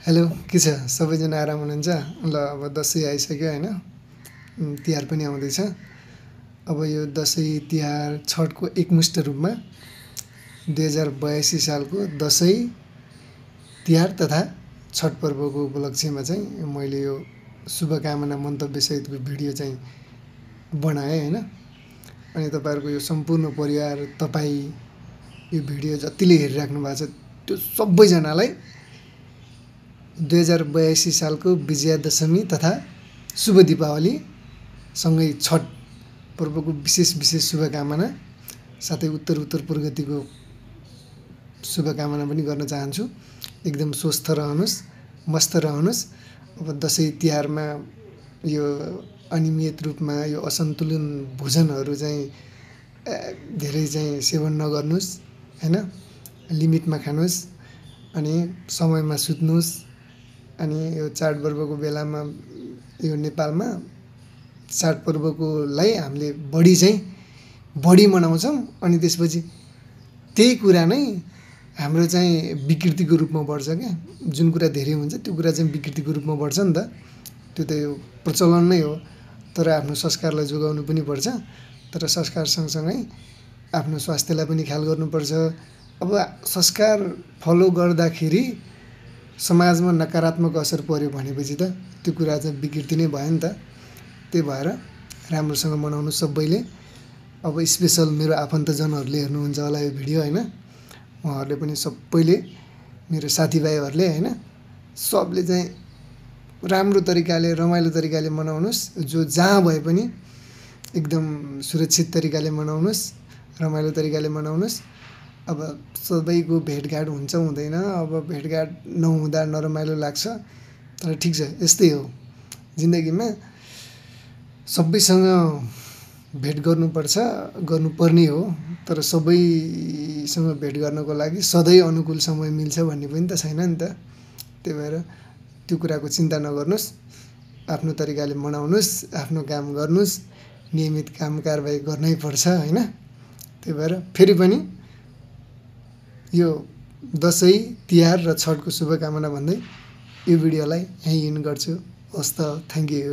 Hello के छ सबैजना आराम हुनुहुन्छ ल अब दसैँ आइसक्यो हैन तिहार पनि आउँदैछ अब यो दसैँ तिहार छठको एकमुष्ट रूपमा 2082 सालको दसैँ तिहार तथा छठ पर्वको उपलक्ष्यमा चाहिँ मैले यो शुभकामना मन्तव्य सहितको भिडियो चाहिँ बनाएँ हैन अनि तपाईहरुको यो सम्पूर्ण परिवार तपाई यो भिडियो जतिले हेरिराख्नु भएको छ त्यो सबैजनालाई 2082 सालको विजयादशमी तथा शुभ दीपावली सँगै छठ पर्वको विशेष शुभकामना साथै उत्तर प्रगतिको शुभकामना पनि गर्न चाहन्छु। एकदम स्वस्थ रहनुस्, मस्त रहनुस्। अब दसैँ तिहारमा यो अनियमित रूपमा यो असन्तुलन भोजनहरू चाहिँ धेरै चाहिँ सेवन नगर्नुस् हैन, लिमिटमा खानुस् अनि समयमा सुत्नुस्। अनि यो चाडपर्वको बेलामा यो नेपालमा चाडपर्वकोलाई हामीले बढी मनाउँछौँ अनि त्यसपछि त्यही कुरा नै हाम्रो चाहिँ विकृतिको रूपमा बढ्छ क्या। जुन कुरा धेरै हुन्छ त्यो कुरा चाहिँ विकृतिको रूपमा बढ्छ नि त, त्यो त यो प्रचलन नै हो। तर आफ्नो संस्कारलाई जोगाउनु पनि पर्छ, तर संस्कार सँगसँगै आफ्नो स्वास्थ्यलाई पनि ख्याल गर्नुपर्छ। अब संस्कार फलो गर्दाखेरि समाजमा नकारात्मक असर पर्यो भनेपछि त त्यो कुरा चाहिँ विकृति नै भयो नि त। त्यही भएर राम्रोसँग मनाउनु सबैले। अब स्पेसल मेरो आफन्तजनहरूले हेर्नुहुन्छ होला यो भिडियो हैन, उहाँहरूले पनि सबैले मेरो साथीभाइहरूले हैन सबले चाहिँ राम्रो तरिकाले रमाइलो तरिकाले मनाउनुस्। जो जहाँ भए पनि एकदम सुरक्षित तरिकाले मनाउनुस्, रमाइलो तरिकाले मनाउनुस्। अब सबैको भेटघाट हुन्छ हुँदैन, अब भेटघाट नहुँदा नरमाइलो लाग्छ, तर ठिक छ, यस्तै हो जिन्दगीमा। सबैसँग भेट गर्नुपर्छ, गर्नुपर्ने हो, तर सबैसँग भेट गर्नको लागि सधैँ अनुकूल समय मिल्छ भन्ने पनि त छैन नि त। त्यही भएर त्यो कुराको चिन्ता नगर्नुस्, आफ्नो तरिकाले मनाउनुस्, आफ्नो काम गर्नुस्। नियमित काम कारबाही गर्नै पर्छ हैन। त्यही भएर फेरि पनि यो दसैँ तिहार र छठको शुभकामना भन्दै यो भिडियोलाई यहीँ एन्ड गर्छु। हस् त, थ्याङ्क यू।